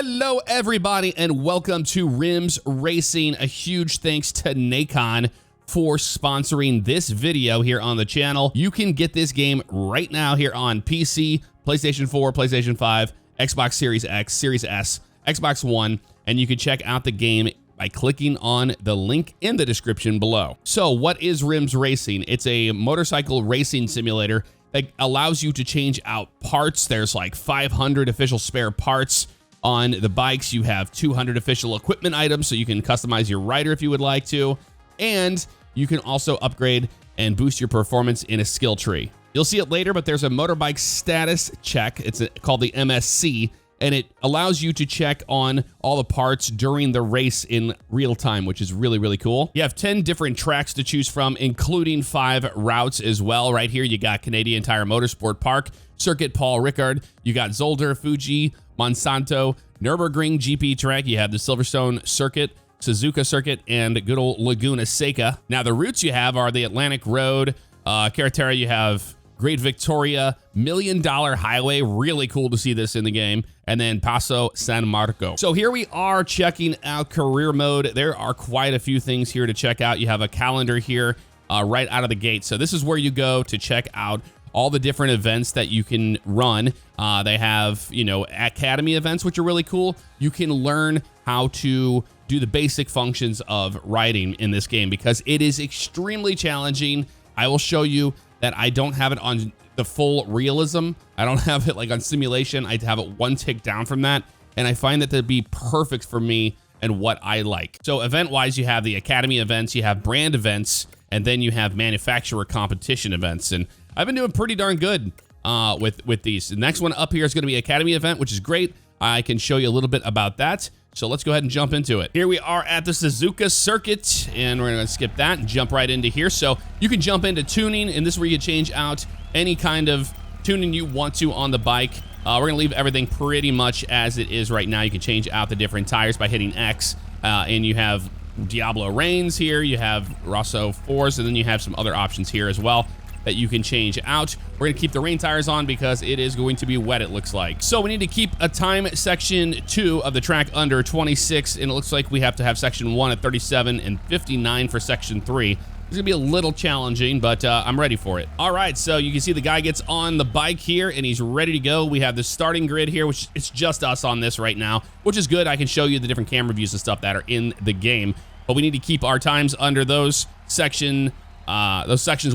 Hello, everybody, and welcome to RiMS Racing. A huge thanks to Nacon for sponsoring this video here on the channel. You can get this game right now here on PC, PlayStation 4, PlayStation 5, Xbox Series X, Series S, Xbox One, and you can check out the game by clicking on the link in the description below. So what is RiMS Racing? It's a motorcycle racing simulator that allows you to change out parts. There's like 500 official spare parts on the bikes. You have 200 official equipment items, so you can customize your rider if you would like to. And you can also upgrade and boost your performance in a skill tree. You'll see it later, but there's a motorbike status check. It's called the MSC, and it allows you to check on all the parts during the race in real time, which is really, really cool. You have 10 different tracks to choose from, including 5 routes as well. Right here, you got Canadian Tire Motorsport Park, Circuit Paul Ricard, you got Zolder, Fuji, Monsanto, Nürburgring GP track, you have the Silverstone Circuit, Suzuka Circuit, and good old Laguna Seca. Now, the routes you have are the Atlantic Road, Carretera, you have Great Victoria, $1 Million Highway, really cool to see this in the game, and then Paso San Marco. So here we are checking out career mode. There are quite a few things here to check out. You have a calendar here right out of the gate. So this is where you go to check out all the different events that you can run. They have, you know, academy events, which are really cool. You can learn how to do the basic functions of riding in this game because it is extremely challenging. I will show you that I don't have it on the full realism. I don't have it like on simulation. I have it one tick down from that. And I find that to be perfect for me and what I like. So event-wise, you have the academy events, you have brand events, and then you have manufacturer competition events. And I've been doing pretty darn good with these. The next one up here is going to be Academy event, which is great. I can show you a little bit about that. So let's go ahead and jump into it. Here we are at the Suzuka Circuit, and we're going to skip that and jump right into here. So you can jump into tuning, and this is where you change out any kind of tuning you want to on the bike. We're going to leave everything pretty much as it is right now. You can change out the different tires by hitting X, and you have Diablo Reigns here. You have Rosso 4s, and then you have some other options here as well that you can change out. We're gonna keep the rain tires on because it is going to be wet, it looks like. So we need to keep a time section 2 of the track under 26, and it looks like we have to have section 1 at 37 and 59 for section 3. It's gonna be a little challenging, but I'm ready for it. All right, so you can see the guy gets on the bike here and he's ready to go. We have the starting grid here, which it's just us on this right now, which is good. I can show you the different camera views and stuff that are in the game, but we need to keep our times under those sections.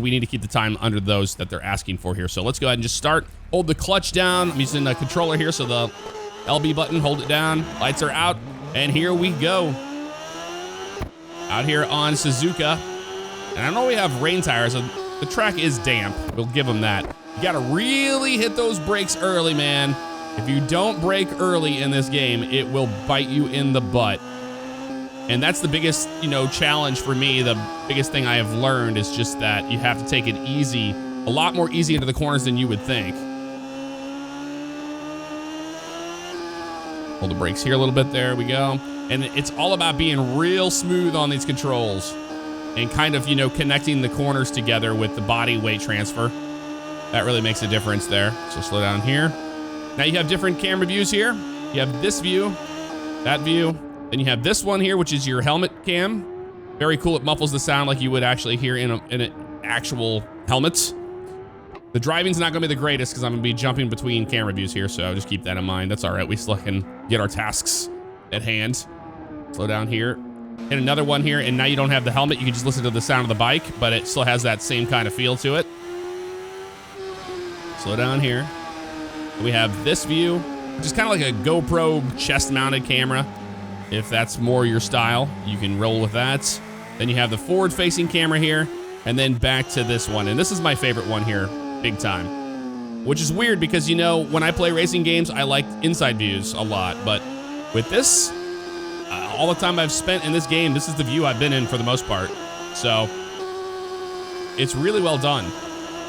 We need to keep the time under those that they're asking for here. So let's go ahead and just start. Hold the clutch down. I'm using the controller here, so the LB button, hold it down. Lights are out, and here we go. Out here on Suzuka. And I know we have rain tires, so the track is damp. We'll give them that. You gotta really hit those brakes early, man. If you don't brake early in this game, it will bite you in the butt. And that's the biggest, you know, challenge for me. The biggest thing I have learned is just that you have to take it easy, a lot more easy into the corners than you would think. Hold the brakes here a little bit. There we go. And it's all about being real smooth on these controls and kind of, you know, connecting the corners together with the body weight transfer. That really makes a difference there. So slow down here. Now you have different camera views here. You have this view, that view. Then you have this one here, which is your helmet cam. Very cool. It muffles the sound like you would actually hear in an actual helmet. The driving's not going to be the greatest because I'm going to be jumping between camera views here, so just keep that in mind. That's all right. We still can get our tasks at hand. Slow down here. Hit another one here, and now you don't have the helmet. You can just listen to the sound of the bike, but it still has that same kind of feel to it. Slow down here. We have this view, which is kind of like a GoPro chest-mounted camera. If that's more your style, you can roll with that. Then you have the forward-facing camera here, and then back to this one. And this is my favorite one here, big time. Which is weird because, you know, when I play racing games, I like inside views a lot. But with this, all the time I've spent in this game, this is the view I've been in for the most part. So, it's really well done.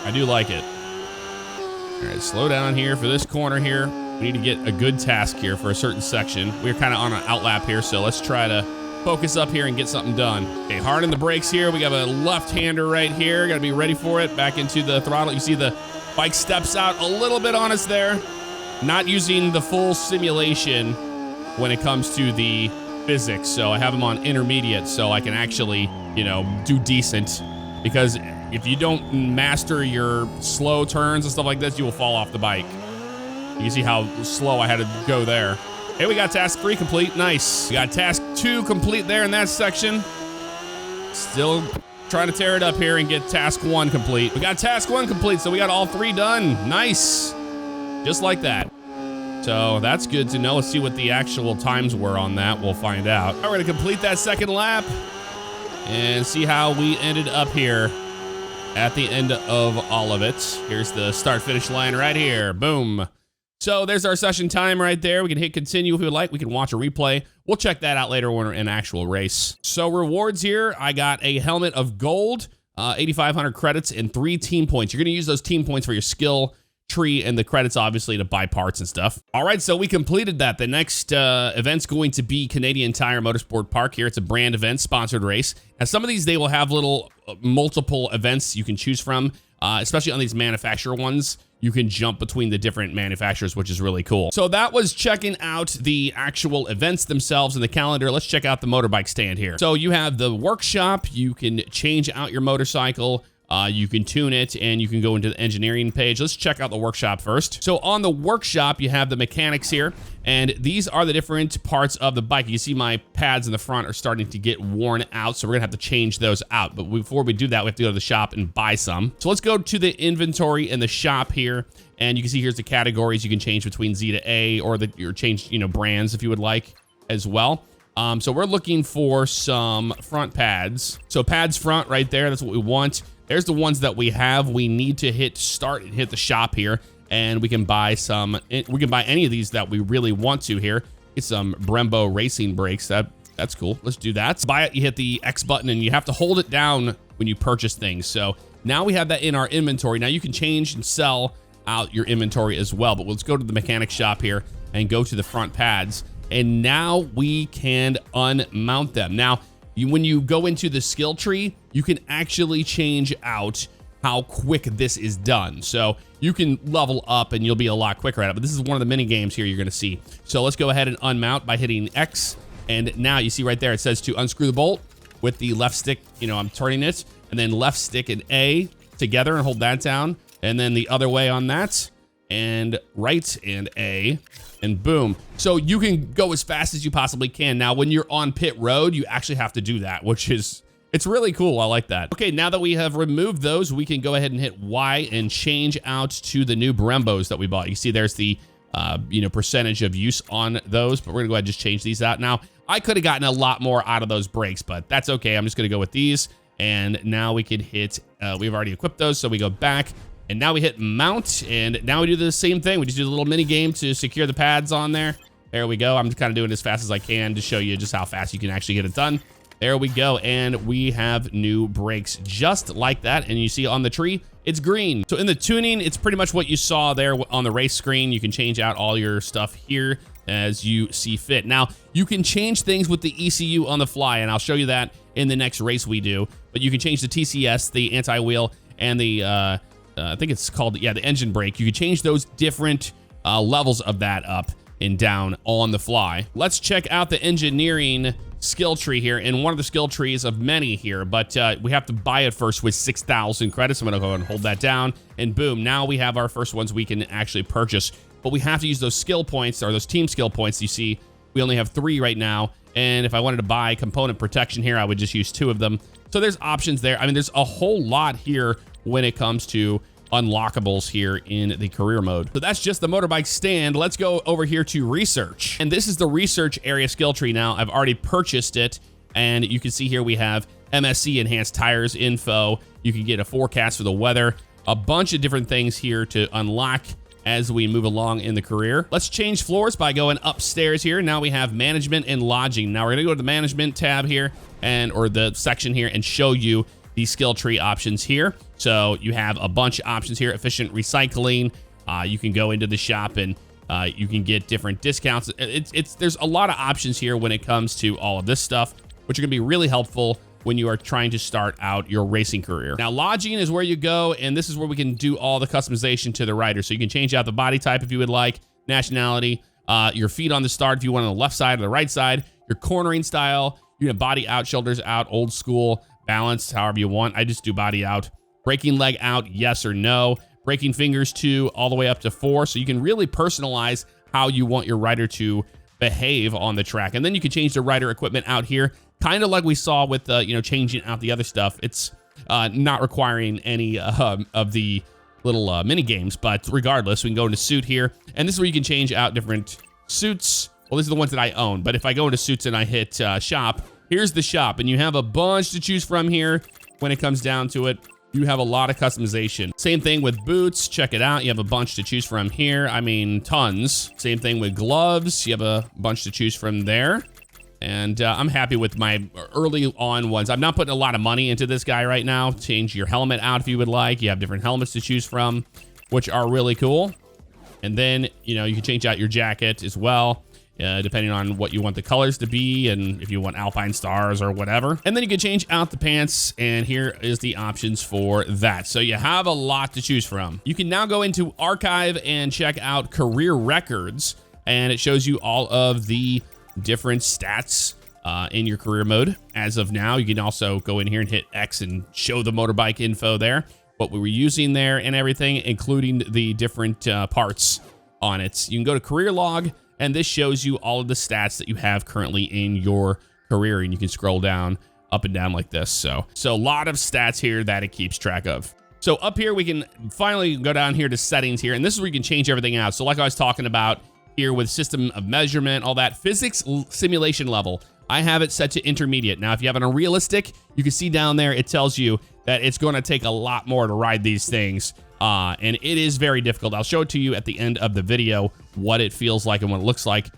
I do like it. All right, slow down here for this corner here. We need to get a good task here for a certain section. We're kind of on an outlap here, so let's try to focus up here and get something done. Okay, hard on the brakes here. We got a left-hander right here. Got to be ready for it. Back into the throttle. You see the bike steps out a little bit on us there. Not using the full simulation when it comes to the physics. So I have them on intermediate so I can actually, you know, do decent. Because if you don't master your slow turns and stuff like this, you will fall off the bike. You can see how slow I had to go there. Hey, we got task 3 complete. Nice. We got task 2 complete there in that section. Still trying to tear it up here and get task 1 complete. We got task 1 complete, so we got all 3 done. Nice. Just like that. So that's good to know. Let's see what the actual times were on that. We'll find out. All right, we're gonna complete that second lap and see how we ended up here at the end of all of it. Here's the start finish line right here. Boom. So there's our session time right there. We can hit continue if we would like. We can watch a replay. We'll check that out later when we're in an actual race. So rewards here, I got a helmet of gold, 8,500 credits, and 3 team points. You're gonna use those team points for your skill tree and the credits, obviously, to buy parts and stuff. All right, so we completed that. The next event's going to be Canadian Tire Motorsport Park here. It's a brand event, sponsored race. Now, some of these, they will have little multiple events you can choose from, especially on these manufacturer ones. You can jump between the different manufacturers, which is really cool. So that was checking out the actual events themselves in the calendar. Let's check out the motorbike stand here. So you have the workshop. You can change out your motorcycle. You can tune it, and you can go into the engineering page. Let's check out the workshop first. So on the workshop, you have the mechanics here, and these are the different parts of the bike. You see my pads in the front are starting to get worn out, so we're gonna have to change those out. But before we do that, we have to go to the shop and buy some. So let's go to the inventory in the shop here, and you can see here's the categories. You can change between Z to A, or or change, you know, brands if you would like as well. So we're looking for some front pads. So pads front right there, that's what we want. There's the ones that we have. We need to hit start and hit the shop here, and we can buy some. We can buy any of these that we really want to here. Get some Brembo racing brakes. That's cool. Let's do that. Buy it. You hit the X button, and you have to hold it down when you purchase things. So now we have that in our inventory. Now you can change and sell out your inventory as well. But let's go to the mechanic shop here and go to the front pads, and now we can unmount them. Now, when you go into the skill tree, you can actually change out how quick this is done. So you can level up and you'll be a lot quicker at it, but this is one of the mini games here you're gonna see. So let's go ahead and unmount by hitting X. And now you see right there, it says to unscrew the bolt with the left stick, you know, I'm turning it, and then left stick and A together and hold that down. And then the other way on that, and right and A, and boom. So you can go as fast as you possibly can. Now, when you're on pit road, you actually have to do that, which is, it's really cool. I like that. Okay, now that we have removed those, we can go ahead and hit Y and change out to the new Brembos that we bought. You see there's the, you know, percentage of use on those, but we're gonna go ahead and just change these out. Now, I could have gotten a lot more out of those brakes, but that's okay. I'm just gonna go with these. And now we can hit, we've already equipped those, so we go back. And now we hit mount, and now we do the same thing. We just do a little mini game to secure the pads on there. There we go. I'm just kind of doing it as fast as I can to show you just how fast you can actually get it done. There we go, and we have new brakes just like that. And you see on the tree, it's green. So in the tuning, it's pretty much what you saw there on the race screen. You can change out all your stuff here as you see fit. Now, you can change things with the ECU on the fly, and I'll show you that in the next race we do. But you can change the TCS, the anti-wheel, and the I think it's called, yeah, the engine brake. You can change those different levels of that up and down on the fly. Let's check out the engineering skill tree here, and one of the skill trees of many here, but we have to buy it first with 6,000 credits. I'm gonna go ahead and hold that down, and boom, now we have our first ones we can actually purchase, but we have to use those skill points, or those team skill points. You see, we only have 3 right now, and if I wanted to buy component protection here, I would just use 2 of them. So there's options there. I mean, there's a whole lot here when it comes to unlockables here in the career mode. So that's just the motorbike stand. Let's go over here to research. And this is the research area skill tree now. I've already purchased it, and you can see here we have MSC enhanced tires info. You can get a forecast for the weather, a bunch of different things here to unlock as we move along in the career. Let's change floors by going upstairs here. Now we have management and lodging. Now we're gonna go to the management tab here, or the section here, and show you the skill tree options here. So you have a bunch of options here. Efficient recycling. You can go into the shop and you can get different discounts. There's a lot of options here when it comes to all of this stuff, which are gonna be really helpful when you are trying to start out your racing career. Now, lodging is where you go, and this is where we can do all the customization to the rider. So you can change out the body type if you would like, nationality, Your feet on the start if you want on the left side or the right side. Your cornering style. You can body out, shoulders out, old school, balanced, however you want. I just do body out. Breaking leg out, yes or no. Breaking fingers 2 all the way up to 4. So you can really personalize how you want your rider to behave on the track. And then you can change the rider equipment out here, kind of like we saw with, changing out the other stuff. It's not requiring any of the little mini games, but regardless, we can go into suit here. And this is where you can change out different suits. Well, these are the ones that I own, but if I go into suits and I hit shop, here's the shop, and you have a bunch to choose from here when it comes down to it. You have a lot of customization. Same thing with boots. Check it out. You have a bunch to choose from here. I mean, tons. Same thing with gloves. You have a bunch to choose from there. And I'm happy with my early on ones. I'm not putting a lot of money into this guy right now. Change your helmet out if you would like. You have different helmets to choose from, which are really cool. And then, you can change out your jacket as well. Depending on what you want the colors to be and if you want Alpine stars or whatever. And then you can change out the pants, and here is the options for that. So you have a lot to choose from. You can now go into archive and check out career records, and it shows you all of the different stats in your career mode. As of now, you can also go in here and hit X and show the motorbike info there, what we were using there and everything, including the different parts on it. You can go to career log, and this shows you all of the stats that you have currently in your career, and you can scroll down, up and down like this. So a lot of stats here that it keeps track of. So up here, we can finally go down here to settings here, and this is where you can change everything out. So like I was talking about here with system of measurement, all that physics simulation level, I have it set to intermediate. Now, if you have it on realistic, you can see down there, it tells you that it's going to take a lot more to ride these things. And it is very difficult. I'll show it to you at the end of the video, what it feels like and what it looks like.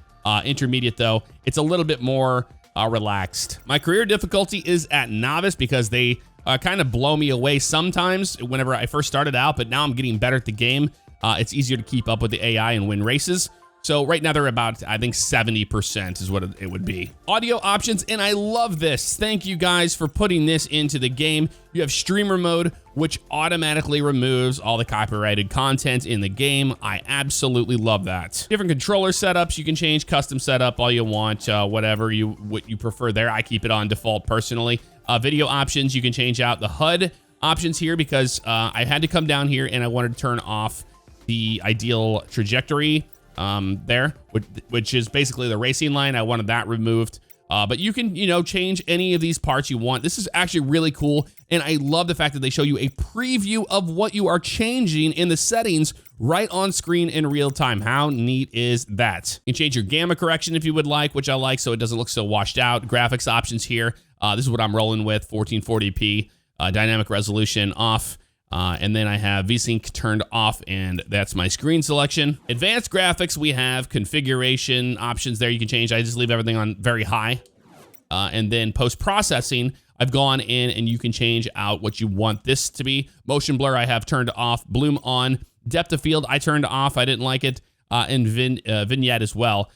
Intermediate though, it's a little bit more relaxed. My career difficulty is at novice because they kind of blow me away sometimes whenever I first started out, but now I'm getting better at the game. It's easier to keep up with the AI and win races. So right now they're about, I think 70% is what it would be. Audio options, and I love this. Thank you guys for putting this into the game. You have streamer mode, which automatically removes all the copyrighted content in the game. I absolutely love that. Different controller setups, you can change custom setup all you want, whatever what you prefer there. I keep it on default personally. Video options, you can change out the HUD options here because I had to come down here and I wanted to turn off the ideal trajectory there, which is basically the racing line. I wanted that removed. But you can, change any of these parts you want. This is actually really cool. And I love the fact that they show you a preview of what you are changing in the settings right on screen in real time. How neat is that? You can change your gamma correction if you would like, which I like, so it doesn't look so washed out. Graphics options here. This is what I'm rolling with, 1440p, dynamic resolution off. And then I have VSync turned off, and that's my screen selection. Advanced graphics, we have configuration options there you can change. I just leave everything on very high. And then post-processing, I've gone in and you can change out what you want this to be. Motion blur, I have turned off. Bloom on. Depth of field, I turned off. I didn't like it. And vignette as well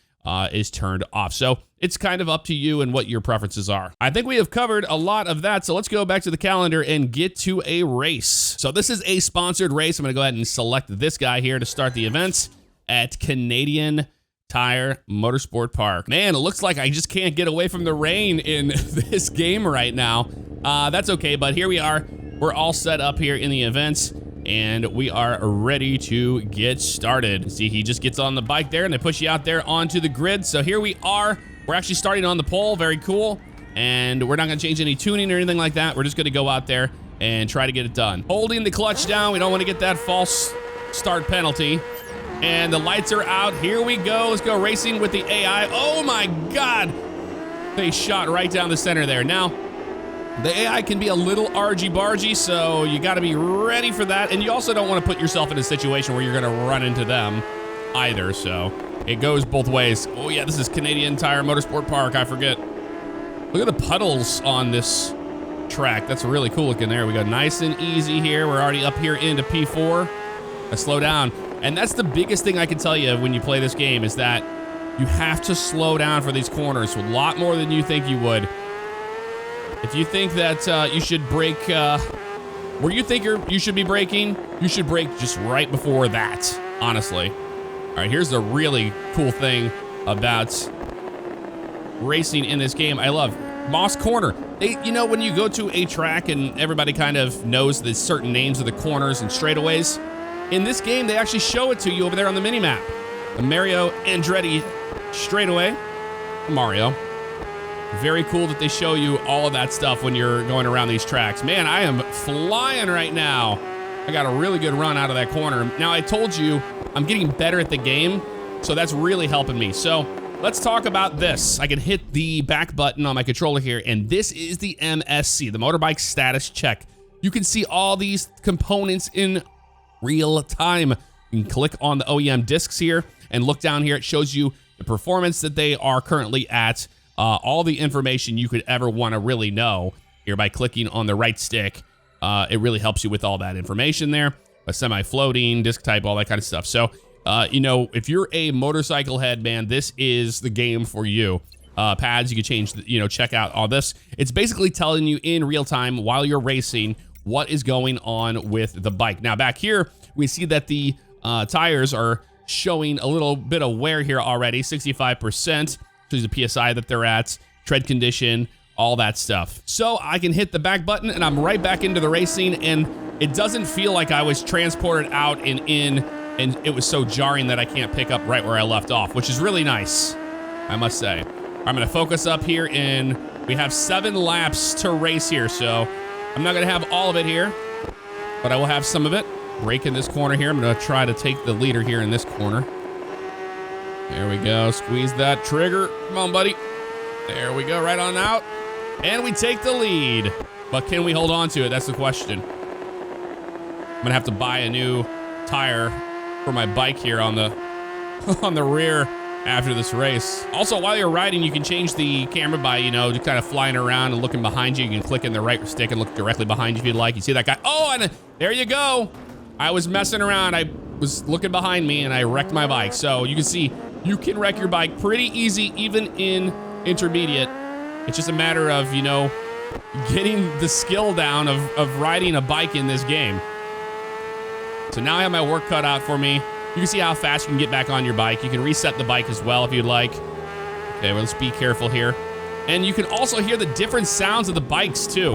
is turned off. So it's kind of up to you and what your preferences are. I think we have covered a lot of that, so let's go back to the calendar and get to a race. So this is a sponsored race. I'm gonna go ahead and select this guy here to start the events at Canadian Tire Motorsport Park. Man, it looks like I just can't get away from the rain in this game right now. That's okay, but here we are. We're all set up here in the events, and we are ready to get started. See, he just gets on the bike there, and they push you out there onto the grid. So here we are. We're actually starting on the pole, very cool. And we're not gonna change any tuning or anything like that. We're just gonna go out there and try to get it done. Holding the clutch down, we don't wanna get that false start penalty. And the lights are out, here we go. Let's go racing with the AI. Oh my God, they shot right down the center there. Now, the AI can be a little argy-bargy, so you gotta be ready for that. And you also don't wanna put yourself in a situation where you're gonna run into them either, so it goes both ways. Oh yeah, this is Canadian Tire Motorsport Park, I forget. Look at the puddles on this track. That's really cool looking there. We go nice and easy here. We're already up here into P4. Let's slow down. And that's the biggest thing I can tell you when you play this game is that you have to slow down for these corners a lot more than you think you would. If you think that you should brake where you think you should be braking, you should brake just right before that, honestly. All All right, here's the really cool thing about racing in this game. I love Moss Corner. You know, when you go to a track and everybody kind of knows the certain names of the corners and straightaways, in this game, they actually show it to you over there on the mini-map. The Mario Andretti straightaway. Mario. Very cool that they show you all of that stuff when you're going around these tracks. Man, I am flying right now. I got a really good run out of that corner. Now, I told you I'm getting better at the game, so that's really helping me. So let's talk about this. I can hit the back button on my controller here, and this is the MSC, the motorbike status check. You can see all these components in real time. You can click on the OEM discs here and look down here. It shows you the performance that they are currently at, all the information you could ever want to really know here by clicking on the right stick. It really helps you with all that information there. A semi-floating, disc type, all that kind of stuff. So, you know, if you're a motorcycle head, man, this is the game for you. Pads, you can change, check out all this. It's basically telling you in real time while you're racing what is going on with the bike. Now, back here, we see that the tires are showing a little bit of wear here already, 65%. Shows the PSI that they're at, tread condition, all that stuff. So I can hit the back button and I'm right back into the racing, and it doesn't feel like I was transported out and in, and it was so jarring that I can't pick up right where I left off, which is really nice, I must say. I'm gonna focus up here, and we have 7 laps to race here, so I'm not gonna have all of it here, but I will have some of it. Brake in this corner here. I'm gonna try to take the leader here in this corner. There we go, squeeze that trigger. Come on, buddy. There we go, right on out. And we take the lead. But can we hold on to it? That's the question. I'm gonna have to buy a new tire for my bike here on the on the rear after this race. Also, while you're riding, you can change the camera by, just kind of flying around and looking behind you. You can click in the right stick and look directly behind you if you'd like. You see that guy? Oh, and there you go. I was messing around. I was looking behind me and I wrecked my bike. So you can see you can wreck your bike pretty easy, even in intermediate. It's just a matter of, getting the skill down of riding a bike in this game. So now I have my work cut out for me. You can see how fast you can get back on your bike. You can reset the bike as well if you'd like. Okay, well, let's be careful here. And you can also hear the different sounds of the bikes too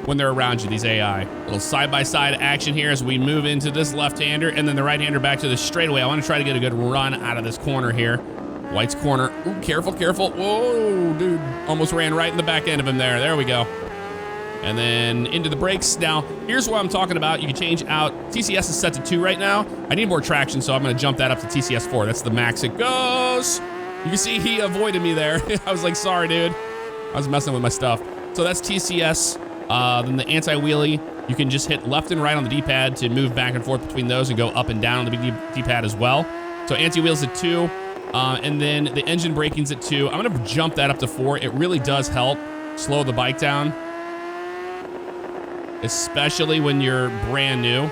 when they're around you, these AI. Little side-by-side action here as we move into this left-hander and then the right-hander back to the straightaway. I want to try to get a good run out of this corner here. White's corner. Ooh, careful, careful. Whoa, dude. Almost ran right in the back end of him there. There we go. And then into the brakes. Now, here's what I'm talking about. You can change out. TCS is set to 2 right now. I need more traction, so I'm going to jump that up to TCS 4. That's the max it goes. You can see he avoided me there. I was like, sorry, dude. I was messing with my stuff. So that's TCS. Then the anti-wheelie, you can just hit left and right on the D-pad to move back and forth between those and go up and down on the D-pad as well. So anti-wheel's at 2, and then the engine braking's at 2. I'm gonna jump that up to 4. It really does help slow the bike down, especially when you're brand new.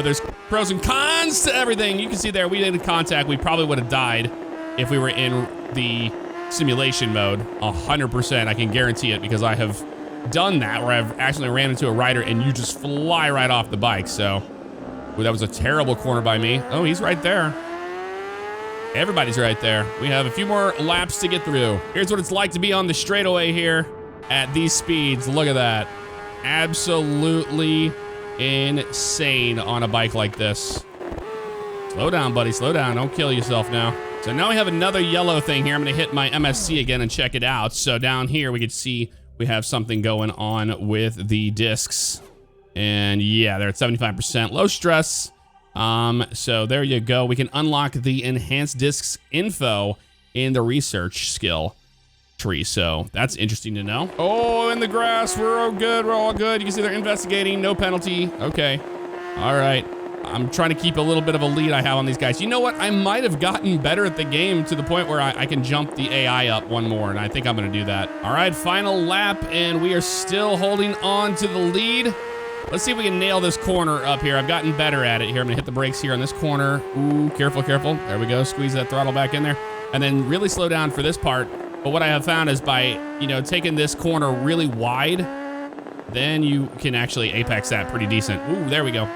There's pros and cons to everything. You can see there, we didn't contact. We probably would have died if we were in the simulation mode. 100%, I can guarantee it, because I have done that where I've actually ran into a rider and you just fly right off the bike. So, ooh, that was a terrible corner by me. Oh, he's right there. Everybody's right there. We have a few more laps to get through. Here's what it's like to be on the straightaway here at these speeds. Look at that. Absolutely insane on a bike like this. Slow down, buddy, slow down. Don't kill yourself now. So now we have another yellow thing here. I'm gonna hit my MSC again and check it out. So down here we can see we have something going on with the discs. And yeah, they're at 75%. Low stress. So there you go. We can unlock the enhanced discs info in the research skill tree. So that's interesting to know. Oh, in the grass, we're all good. We're all good. You can see they're investigating, no penalty. Okay. All right. I'm trying to keep a little bit of a lead I have on these guys. You know what? I might have gotten better at the game to the point where I can jump the AI up one more, and I think I'm going to do that. All right, final lap, and we are still holding on to the lead. Let's see if we can nail this corner up here. I've gotten better at it here. I'm going to hit the brakes here on this corner. Ooh, careful, careful. There we go. Squeeze that throttle back in there, and then really slow down for this part. But what I have found is by, taking this corner really wide, then you can actually apex that pretty decent. Ooh, there we go.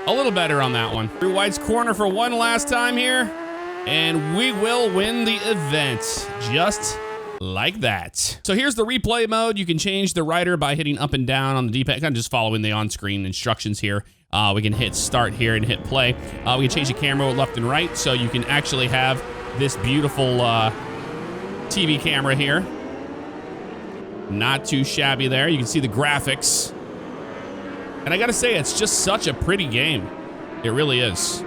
a little better on that one. Through White's corner for one last time here, and we will win the event just like that. So here's the replay mode. You can change the rider by hitting up and down on the D-pad, kind of just following the on-screen instructions here. We can hit start here and hit play. We can change the camera left and right, so you can actually have this beautiful TV camera here. Not too shabby there. You can see the graphics. And I gotta say, it's just such a pretty game. It really is.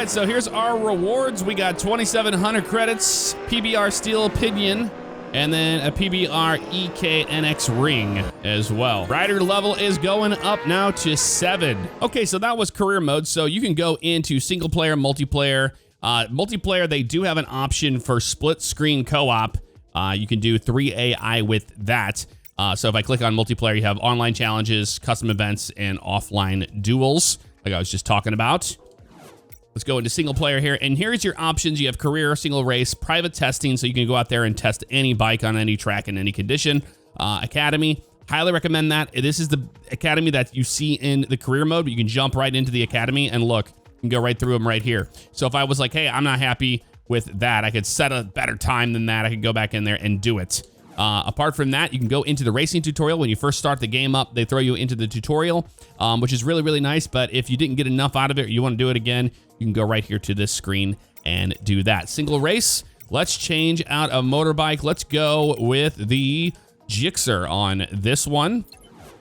So here's our rewards. We got 2,700 credits, PBR Steel Pinion, and then a PBR EKNX ring as well. Rider level is going up now to 7. Okay, so that was career mode. So you can go into single player, multiplayer. Multiplayer, they do have an option for split screen co-op. You can do 3 AI with that. So if I click on multiplayer, you have online challenges, custom events, and offline duels, like I was just talking about. Let's go into single player here, and here's your options. You have career, single race, private testing, so you can go out there and test any bike on any track in any condition. Academy, highly recommend that. This is the academy that you see in the career mode, but you can jump right into the academy and look, you can go right through them right here. So if I was like, hey, I'm not happy with that, I could set a better time than that. I could go back in there and do it. Apart from that, you can go into the racing tutorial. When you first start the game up, they throw you into the tutorial, which is really, really nice. But if you didn't get enough out of it, or you want to do it again, you can go right here to this screen and do that. Single race, let's change out a motorbike. Let's go with the Gixxer on this one.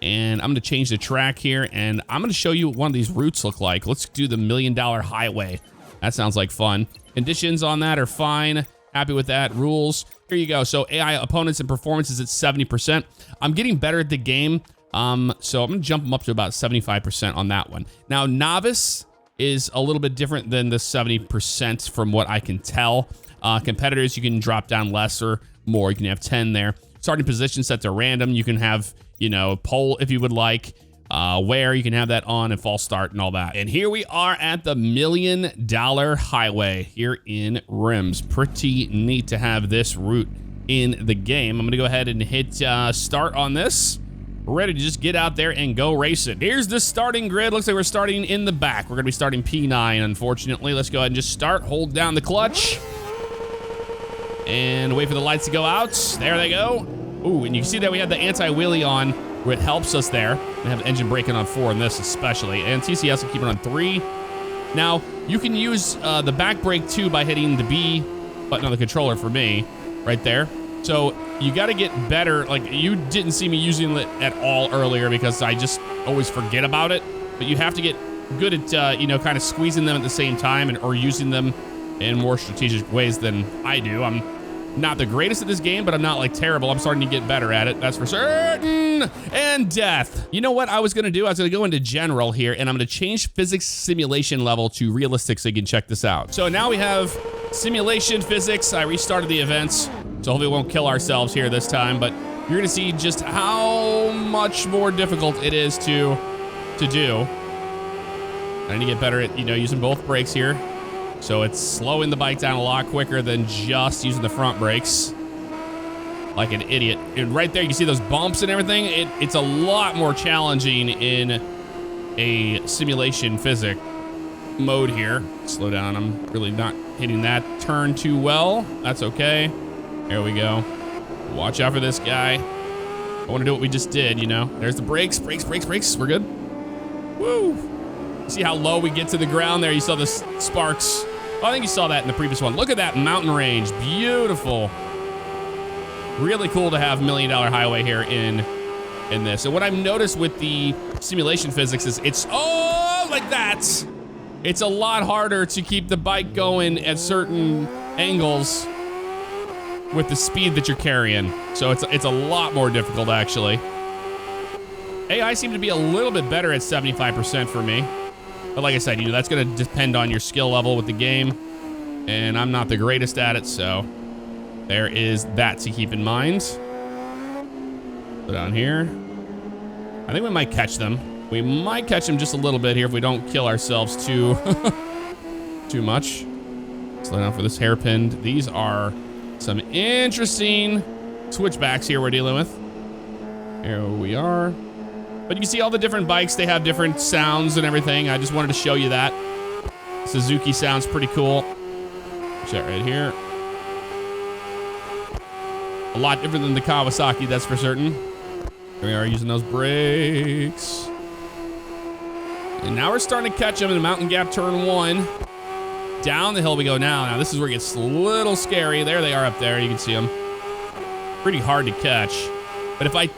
And I'm going to change the track here, and I'm going to show you what one of these routes look like. Let's do the $1 Million Highway. That sounds like fun. Conditions on that are fine. Happy with that. Rules. Here you go. So AI opponents and performance is at 70%. I'm getting better at the game. So I'm going to jump them up to about 75% on that one. Now, novice is a little bit different than the 70% from what I can tell. Competitors, you can drop down less or more. You can have 10 there. Starting position set to random. You can have, you know, pole if you would like. Where you can have that on and false start and all that. And here we are at the $1 Million Highway here in RiMS. Pretty neat to have this route in the game. I'm gonna go ahead and hit start on this. We're ready to just get out there and go racing. Here's the starting grid. Looks like we're starting in the back. We're gonna be starting P9, unfortunately. Let's go ahead and just start. Hold down the clutch. And wait for the lights to go out. There they go. Ooh, and you can see that we have the anti-wheelie on, where it helps us there. We have engine braking on 4 on this especially. And TCS will keep it on 3. Now, you can use the back brake too by hitting the B button on the controller for me, right there. So you gotta get better. Like, you didn't see me using it at all earlier because I just always forget about it. But you have to get good at, you know, kind of squeezing them at the same time or using them in more strategic ways than I do. I'm not the greatest at this game, but I'm not like terrible. I'm starting to get better at it, that's for certain. And death. You know what I was gonna do? I was gonna go into general here, and I'm gonna change physics simulation level to realistic so you can check this out. So now we have simulation physics. I restarted the events, so hopefully we won't kill ourselves here this time, but you're gonna see just how much more difficult it is to do. I need to get better at, you know, using both brakes here. So it's slowing the bike down a lot quicker than just using the front brakes like an idiot. And right there, you can see those bumps and everything. It's a lot more challenging in a simulation physics mode here. Slow down, I'm really not hitting that turn too well. That's okay. There we go. Watch out for this guy. I want to do what we just did, you know. There's the brakes, brakes. We're good. Woo! See how low we get to the ground there? You saw the sparks. Oh, I think you saw that in the previous one. Look at that mountain range. Beautiful. Really cool to have $1 Million Highway here in this. And what I've noticed with the simulation physics is it's, oh, like that. It's a lot harder to keep the bike going at certain angles with the speed that you're carrying. So it's a lot more difficult, actually. AI seemed to be a little bit better at 75% for me. But like I said, you know, that's gonna depend on your skill level with the game. And I'm not the greatest at it, so there is that to keep in mind. Put down here. I think we might catch them. We might catch them just a little bit here if we don't kill ourselves too much. Slow down for this hairpin. These are some interesting switchbacks here we're dealing with. Here we are. But you can see all the different bikes. They have different sounds and everything. I just wanted to show you that. Suzuki sounds pretty cool. Check right here. A lot different than the Kawasaki, that's for certain. Here we are using those brakes. And now we're starting to catch them in the mountain gap turn 1. Down the hill we go now. Now this is where it gets a little scary. There they are up there. You can see them. Pretty hard to catch. But if I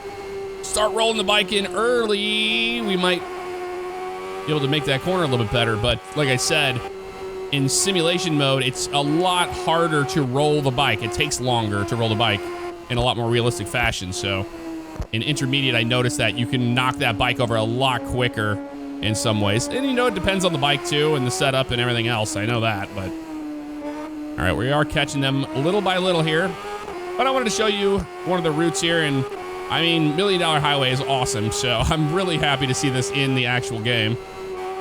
start rolling the bike in early, we might be able to make that corner a little bit better. But like I said, in simulation mode, it's a lot harder to roll the bike. It takes longer to roll the bike in a lot more realistic fashion. So in intermediate, I noticed that you can knock that bike over a lot quicker in some ways. And you know, it depends on the bike too and the setup and everything else. I know that, but all right, we are catching them little by little here. But I wanted to show you one of the routes here, and I mean, $1 Million Highway is awesome. So I'm really happy to see this in the actual game.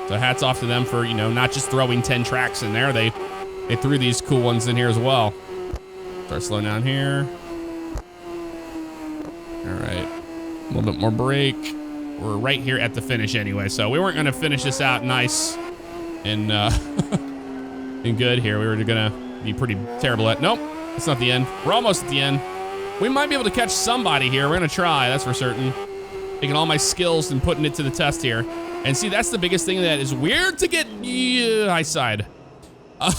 So hats off to them for, you know, not just throwing 10 tracks in there. They threw these cool ones in here as well. Start slowing down here. All right, a little bit more brake. We're right here at the finish anyway, so we weren't gonna finish this out nice and and good here. We were gonna be pretty terrible at, nope, that's not the end. We're almost at the end. We might be able to catch somebody here. We're gonna try, that's for certain. Taking all my skills and putting it to the test here. And see, that's the biggest thing that is weird to get high side. To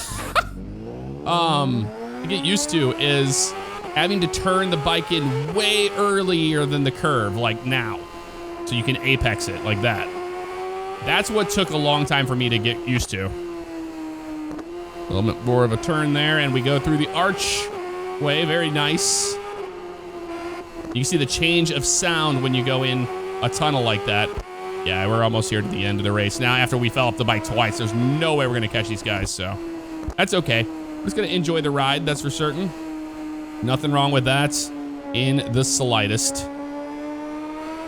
get used to is having to turn the bike in way earlier than the curve, like now. So you can apex it like that. That's what took a long time for me to get used to. A little bit more of a turn there, and we go through the archway, very nice. You can see the change of sound when you go in a tunnel like that. Yeah, we're almost here to the end of the race. Now, after we fell off the bike twice, there's no way we're gonna catch these guys, so that's okay. I'm just gonna enjoy the ride, that's for certain. Nothing wrong with that in the slightest.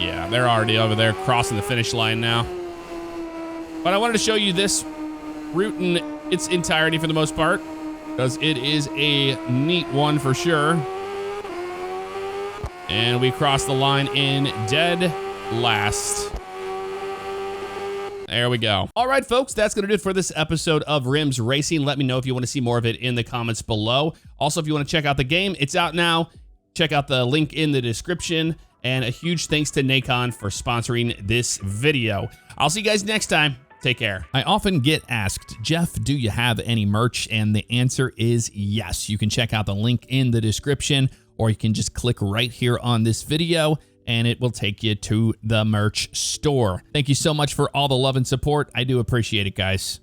Yeah, they're already over there crossing the finish line now. But I wanted to show you this route in its entirety for the most part, because it is a neat one for sure. And we cross the line in dead last. There we go. All right, folks, that's going to do it for this episode of RiMS Racing. Let me know if you want to see more of it in the comments below. Also, if you want to check out the game, it's out now. Check out the link in the description. And a huge thanks to Nacon for sponsoring this video. I'll see you guys next time. Take care. I often get asked, Jeff, do you have any merch? And the answer is yes. You can check out the link in the description, or you can just click right here on this video and it will take you to the merch store. Thank you so much for all the love and support. I do appreciate it, guys.